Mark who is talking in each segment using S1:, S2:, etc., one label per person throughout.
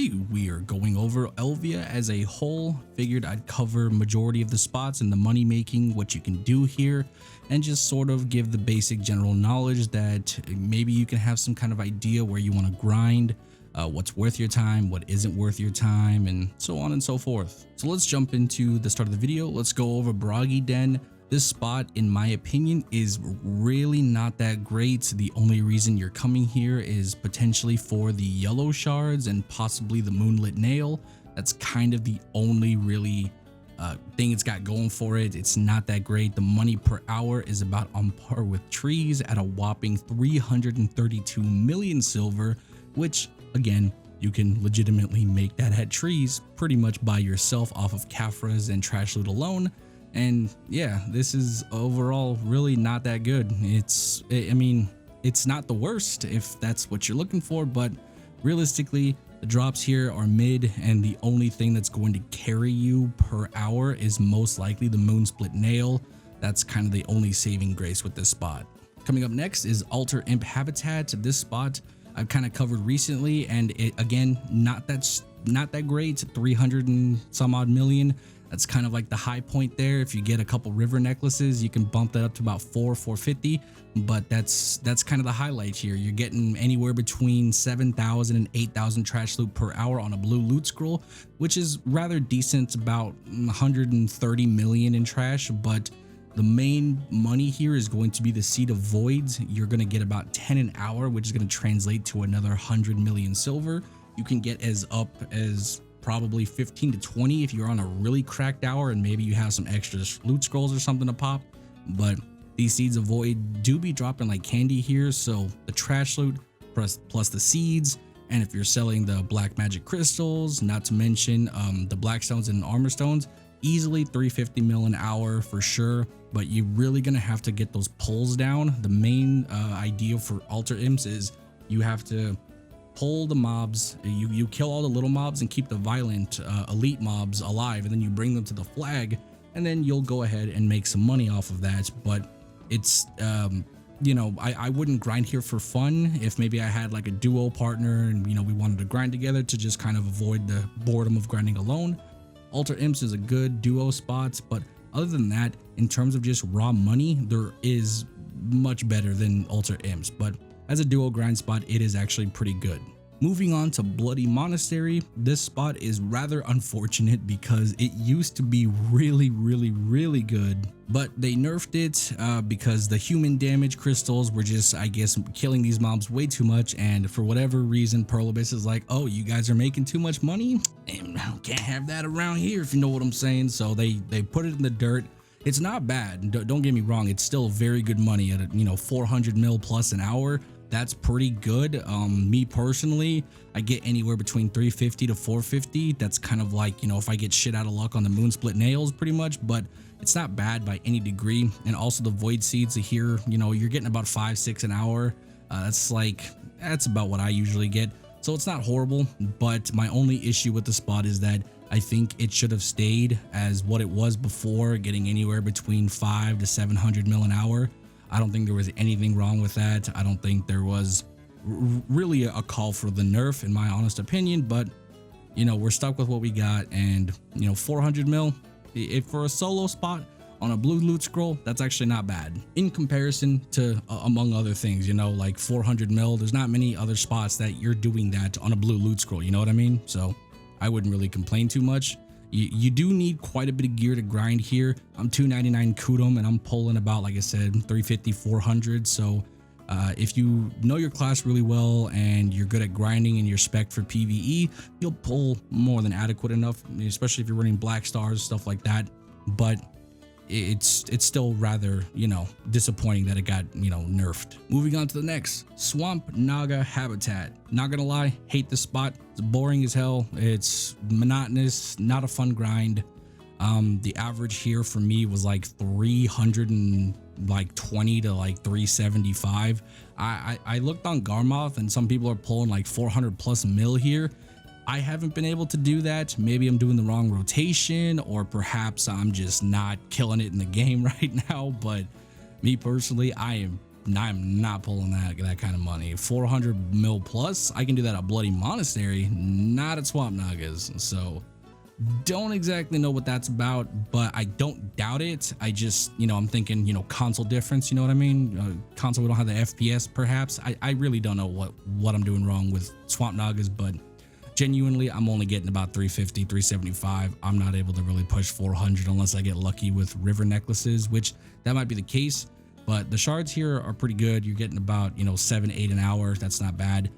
S1: Today we are going over Elvia as a whole. Figured I'd cover majority of the spots and the money making, what you can do here, and just sort of give the basic general knowledge that maybe you can have some kind of idea where you want to grind, what's worth your time, what isn't worth your time, and so on and so forth. So let's jump into the start of the video. Let's go over Braggy Den. This spot, in my opinion, is really not that great. The only reason you're coming here is potentially for the yellow shards and possibly the moonlit nail. That's kind of the only really thing it's got going for it. It's not that great. The money per hour is about on par with trees at a whopping 332 million silver, which again, you can legitimately make that at trees pretty much by yourself off of Kafras and trash loot alone. And yeah, this is overall really not that good. I mean, it's not the worst if that's what you're looking for, but realistically, the drops here are mid, and the only thing that's going to carry you per hour is most likely the moon split nail. That's kind of the only saving grace with this spot. Coming up next is Altar Imp Habitat. This spot I've kind of covered recently, and it again, not that great. 300 and some odd million. That's kind of like the high point there. If you get a couple river necklaces, you can bump that up to about 450, but that's kind of the highlight here. You're getting anywhere between 7,000 and 8,000 trash loot per hour on a blue loot scroll, which is rather decent. It's about 130 million in trash, but the main money here is going to be the Seed of Voids. You're going to get about 10 an hour, which is going to translate to another 100 million silver. You can get as up as probably 15 to 20 if you're on a really cracked hour and maybe you have some extra loot scrolls or something to pop. But these Seeds of Void do be dropping like candy here, so the trash loot plus the seeds, and if you're selling the black magic crystals, not to mention the black stones and armor stones, easily 350 mil an hour for sure. But you're really gonna have to get those pulls down. The main idea for altar imps is you have to pull the mobs, you kill all the little mobs and keep the violent elite mobs alive, and then you bring them to the flag, and then you'll go ahead and make some money off of that. But it's you know, I wouldn't grind here for fun. If maybe I had like a duo partner and you know we wanted to grind together to just kind of avoid the boredom of grinding alone, Altar Imps is a good duo spot. But other than that, in terms of just raw money, there is much better than Altar Imps, but as a duo grind spot, it is actually pretty good. Moving on to Bloody Monastery, this spot is rather unfortunate because it used to be really good, but they nerfed it because the human damage crystals were just, I guess, killing these mobs way too much, and for whatever reason, Perlibus is like, oh, you guys are making too much money, and can't have that around here, if you know what I'm saying. So they put it in the dirt. It's not bad, don't get me wrong, it's still very good money at, you know, 400 mil plus an hour. That's pretty good. Me personally, I get anywhere between 350 to 450. That's kind of like, you know, if I get shit out of luck on the moon split nails pretty much, but it's not bad by any degree. And also the void seeds here, you know, you're getting about 5-6 an hour. That's about what I usually get. So it's not horrible, but my only issue with the spot is that I think it should have stayed as what it was before, getting anywhere between 500 to 700 mil an hour. I don't think there was anything wrong with that. I don't think there was really a call for the nerf, in my honest opinion, but you know, we're stuck with what we got, and you know, 400 mil, if for a solo spot on a blue loot scroll, that's actually not bad in comparison to among other things, you know, like 400 mil. There's not many other spots that you're doing that on a blue loot scroll, you know what I mean? So I wouldn't really complain too much. You do need quite a bit of gear to grind here. I'm 299 Kudum and I'm pulling about, like I said, 350, 400. So if you know your class really well and you're good at grinding and you're spec for PvE, you'll pull more than adequate enough, especially if you're running black stars, stuff like that. But it's still rather, you know, disappointing that it got, you know, nerfed. Moving on to the next, Swamp Naga Habitat. Not gonna lie, hate this spot. It's boring as hell. It's monotonous, not a fun grind. The average here for me was like 320 to like 375. I looked on Garmoth and some people are pulling like 400 plus mil here. I haven't been able to do that. Maybe I'm doing the wrong rotation, or perhaps I'm just not killing it in the game right now. But me personally, I am I'm not pulling that kind of money. 400 mil plus, I can do that at Bloody Monastery, not at Swamp Nagas. So don't exactly know what that's about, but I don't doubt it. I just, I'm thinking, console difference, you know what I mean? Console, we don't have the FPS perhaps. I really don't know what I'm doing wrong with Swamp Nagas, but genuinely, I'm only getting about 350, 375. I'm not able to really push 400 unless I get lucky with river necklaces, which that might be the case. But the shards here are pretty good. You're getting about, 7, 8 an hour. That's not bad.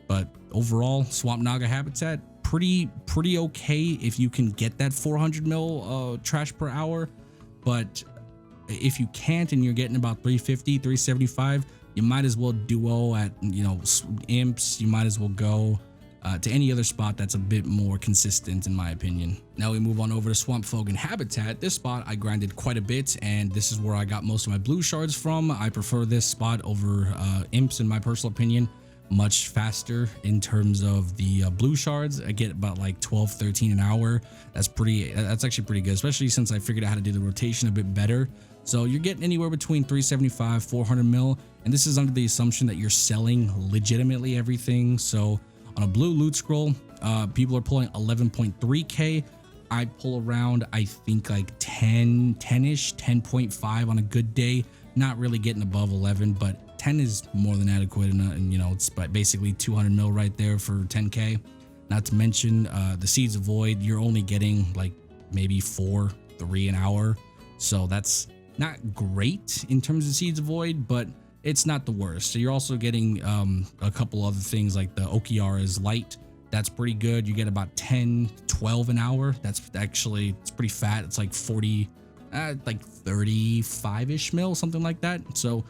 S1: But overall, Swamp Naga habitat, pretty okay if you can get that 400 mil trash per hour. But if you can't and you're getting about 350, 375, you might as well duo at, imps. You might as well go to any other spot that's a bit more consistent, in my opinion. Now we move on over to Swamp Fogan habitat. This spot I grinded quite a bit, and this is where I got most of my blue shards from. I prefer this spot over imps, in my personal opinion. Much faster in terms of the blue shards. I get about like 12, 13 an hour. That's actually pretty good, especially since I figured out how to do the rotation a bit better. So you're getting anywhere between 375, 400 mil, and this is under the assumption that you're selling legitimately everything. So on a blue loot scroll, people are pulling 11.3k. I pull around, I think like 10-ish, 10.5 on a good day. Not really getting above 11, but 10 is more than adequate, and it's basically 200 mil right there for 10k. Not to mention the Seeds of Void, you're only getting like maybe 4-3 an hour, so that's not great in terms of Seeds of Void, but it's not the worst. So you're also getting a couple other things like the Okiara's Light. That's pretty good. You get about 10-12 an hour. That's actually, it's pretty fat. It's like 40, like 35-ish mil, something like that. So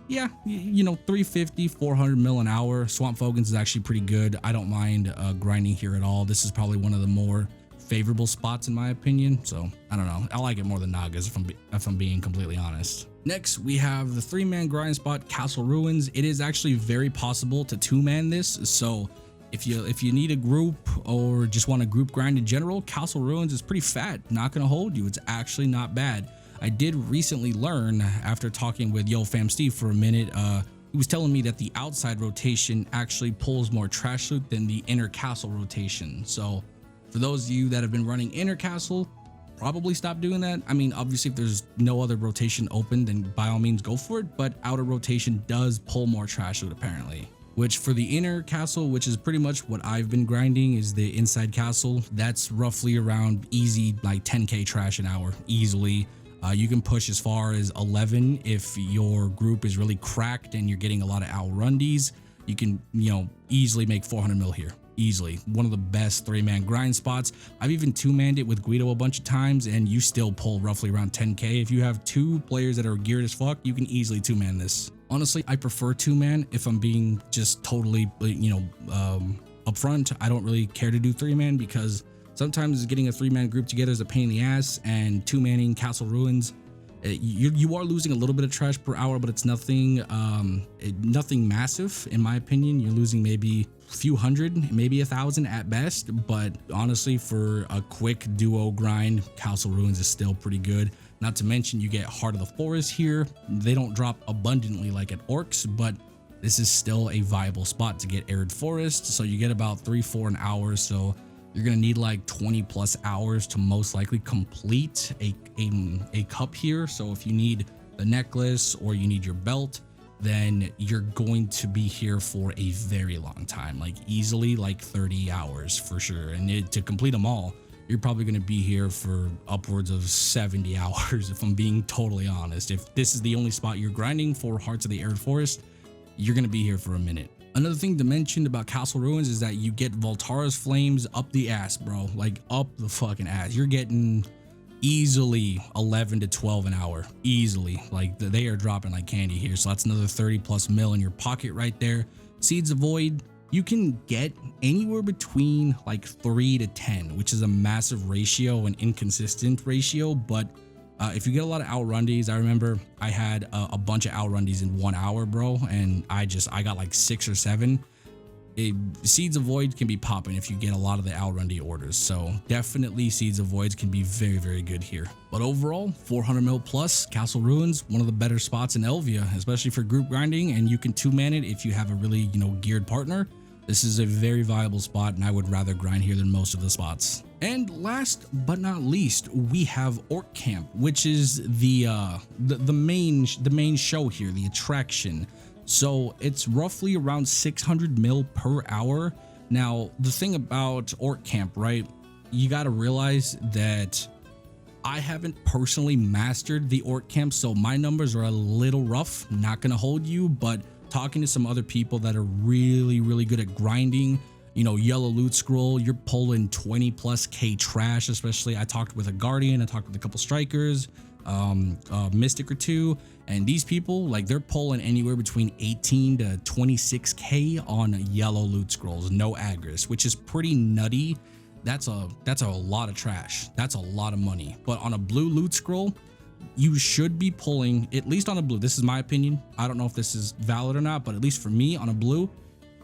S1: yeah, 350, 400 mil an hour. Swamp Fogans is actually pretty good. I don't mind grinding here at all. This is probably one of the more favorable spots in my opinion. So I don't know. I like it more than Nagas if I'm being completely honest. Next, we have the 3-man grind spot, Castle Ruins. It is actually very possible to 2-man this. So if you need a group or just want a group grind in general, Castle Ruins is pretty fat. Not gonna hold you. It's actually not bad. I did recently learn after talking with Yo Fam Steve for a minute. He was telling me that the outside rotation actually pulls more trash loot than the inner castle rotation. So for those of you that have been running inner castle, probably stop doing that. I mean, obviously if there's no other rotation open, then by all means go for it, but outer rotation does pull more trash loot apparently. Which for the inner castle, which is pretty much what I've been grinding, is the inside castle. That's roughly around easy like 10k trash an hour easily. You can push as far as 11 if your group is really cracked and you're getting a lot of outrundies. You can, easily make 400 mil here. Easily. One of the best 3-man grind spots. I've even 2-manned it with Guido a bunch of times, and you still pull roughly around 10k. If you have 2 players that are geared as fuck, you can easily 2-man this. Honestly, I prefer 2-man if I'm being just totally, upfront. I don't really care to do 3-man because sometimes getting a 3-man group together is a pain in the ass, and 2-manning Castle Ruins, you are losing a little bit of trash per hour, but it's nothing massive in my opinion. You're losing maybe a few hundred, maybe 1,000 at best, but honestly for a quick duo grind, Castle Ruins is still pretty good. Not to mention you get Heart of the Forest here. They don't drop abundantly like at Orcs, but this is still a viable spot to get Arid Forest, so you get about 3-4 an hour. So you're gonna need like 20 plus hours to most likely complete a cup here. So if you need the necklace or you need your belt, then you're going to be here for a very long time, like easily like 30 hours for sure. And to complete them all, you're probably going to be here for upwards of 70 hours if I'm being totally honest. If this is the only spot you're grinding for Hearts of the Arid Forest, you're going to be here for a minute. Another thing to mention about Castle Ruins is that you get Voltara's Flames up the ass, bro. Like up the fucking ass. You're getting easily 11 to 12 an hour. Easily. Like they are dropping like candy here. So that's another 30 plus mil in your pocket right there. Seeds of Void, you can get anywhere between like 3 to 10, which is a massive ratio, an inconsistent ratio. But if you get a lot of outrundies, I remember I had a bunch of outrundies in 1 hour, bro, and I got like 6 or 7. Seeds of Void can be popping if you get a lot of the Alrundi orders. So definitely Seeds of Voids can be very, very good here. But overall, 400 mil plus, Castle Ruins, one of the better spots in Elvia, especially for group grinding, and you can two-man it if you have a really, geared partner. This is a very viable spot, and I would rather grind here than most of the spots. And last but not least, we have ortcamp, which is the main show here, the attraction. So it's roughly around 600 mil per hour. Now, the thing about ortcamp, right? You got to realize that I haven't personally mastered the ortcamp, so my numbers are a little rough. Not gonna hold you, but talking to some other people that are really, really good at grinding, yellow loot scroll, you're pulling 20 plus K trash. Especially I talked with a guardian, I talked with a couple strikers, mystic or two, and these people, like, they're pulling anywhere between 18 to 26K on yellow loot scrolls, no aggres, which is pretty nutty. That's a lot of trash. That's a lot of money. But on a blue loot scroll, you should be pulling, at least on a blue, this is my opinion, I don't know if this is valid or not, but at least for me, on a blue,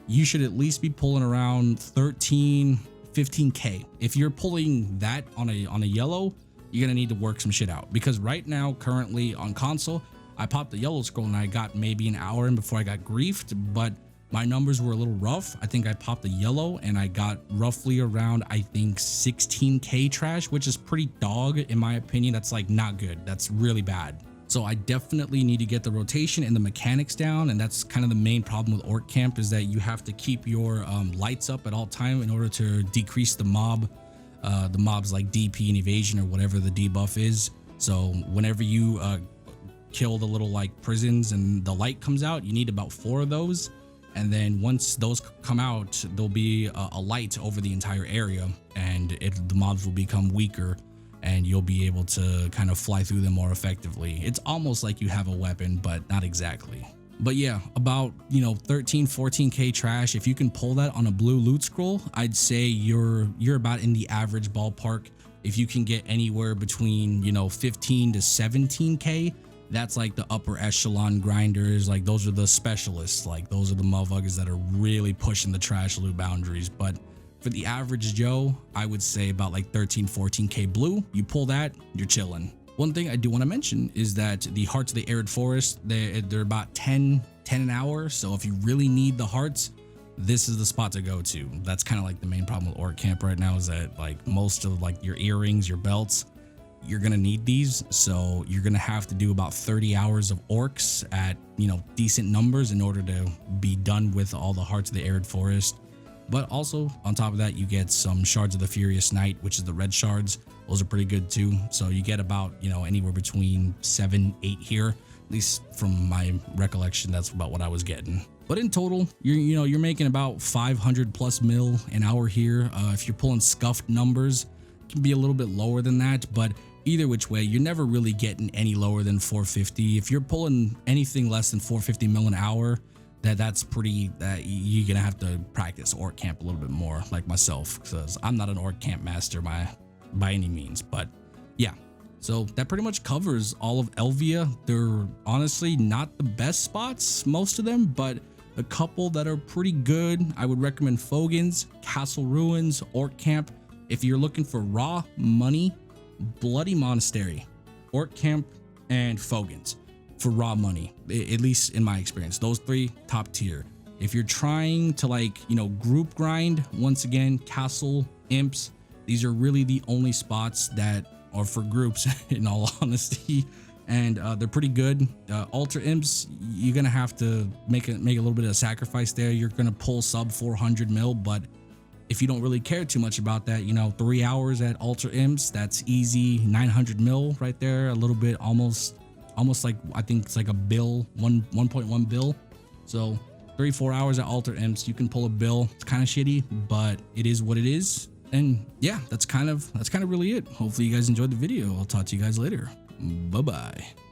S1: you should at least be pulling around 13, 15K. If you're pulling that on a yellow, you're gonna need to work some shit out, because right now, currently on console, I popped the yellow scroll and I got maybe an hour in before I got griefed, but my numbers were a little rough. I think I popped the yellow and I got roughly around, I think, 16K trash, which is pretty dog in my opinion. That's like not good. That's really bad. So I definitely need to get the rotation and the mechanics down, and that's kind of the main problem with ortcamp, is that you have to keep your lights up at all time in order to decrease the mobs like DP and evasion or whatever the debuff is. So whenever you kill the little like prisons and the light comes out, you need about 4 of those. And then once those come out, there'll be a light over the entire area, and the mobs will become weaker, and you'll be able to kind of fly through them more effectively. It's almost like you have a weapon, but not exactly. But yeah, about 13, 14K trash. If you can pull that on a blue loot scroll, I'd say you're about in the average ballpark. If you can get anywhere between 15 to 17K, that's like the upper echelon grinders. Like, those are the specialists. Like, those are the motherfuckers that are really pushing the trash loot boundaries. But for the average Joe, I would say about like 13, 14K blue. You pull that, you're chilling. One thing I do want to mention is that the hearts of the arid forest, they're about 10 an hour. So if you really need the hearts, this is the spot to go to. That's kind of like the main problem with ortcamp right now, is that like most of like your earrings, your belts, you're gonna need these. So you're gonna have to do about 30 hours of orcs at decent numbers in order to be done with all the hearts of the arid forest. But also on top of that, you get some shards of the furious knight, which is the red shards. Those are pretty good too. So you get about anywhere between 7, 8 here, at least from my recollection. That's about what I was getting. But in total, you're making about 500 plus mil an hour here. If you're pulling scuffed numbers, it can be a little bit lower than that, but either which way, you're never really getting any lower than 450. If you're pulling anything less than 450 mil an hour, that's pretty, you're gonna have to practice ortcamp a little bit more, like myself, because I'm not an ortcamp master by any means. But yeah, so that pretty much covers all of Elvia. They're honestly not the best spots, most of them, but a couple that are pretty good. I would recommend Fogans, Castle Ruins, ortcamp. If you're looking for raw money, Bloody Monastery, ortcamp, and Fogans for raw money, at least in my experience. Those 3 top tier. If you're trying to group grind, once again, Castle, imps, these are really the only spots that are for groups in all honesty, and they're pretty good. Altar imps, you're gonna have to make a little bit of a sacrifice there. You're gonna pull sub 400 mil, but if you don't really care too much about that, 3 hours at Altar Imps, that's easy 900 mil right there. A little bit, almost like, I think it's like a bill, 1.1 bill. So 3-4 hours at Altar Imps, you can pull a bill. It's kind of shitty, but it is what it is. And yeah, that's kind of really it. Hopefully you guys enjoyed the video. I'll talk to you guys later. Bye bye.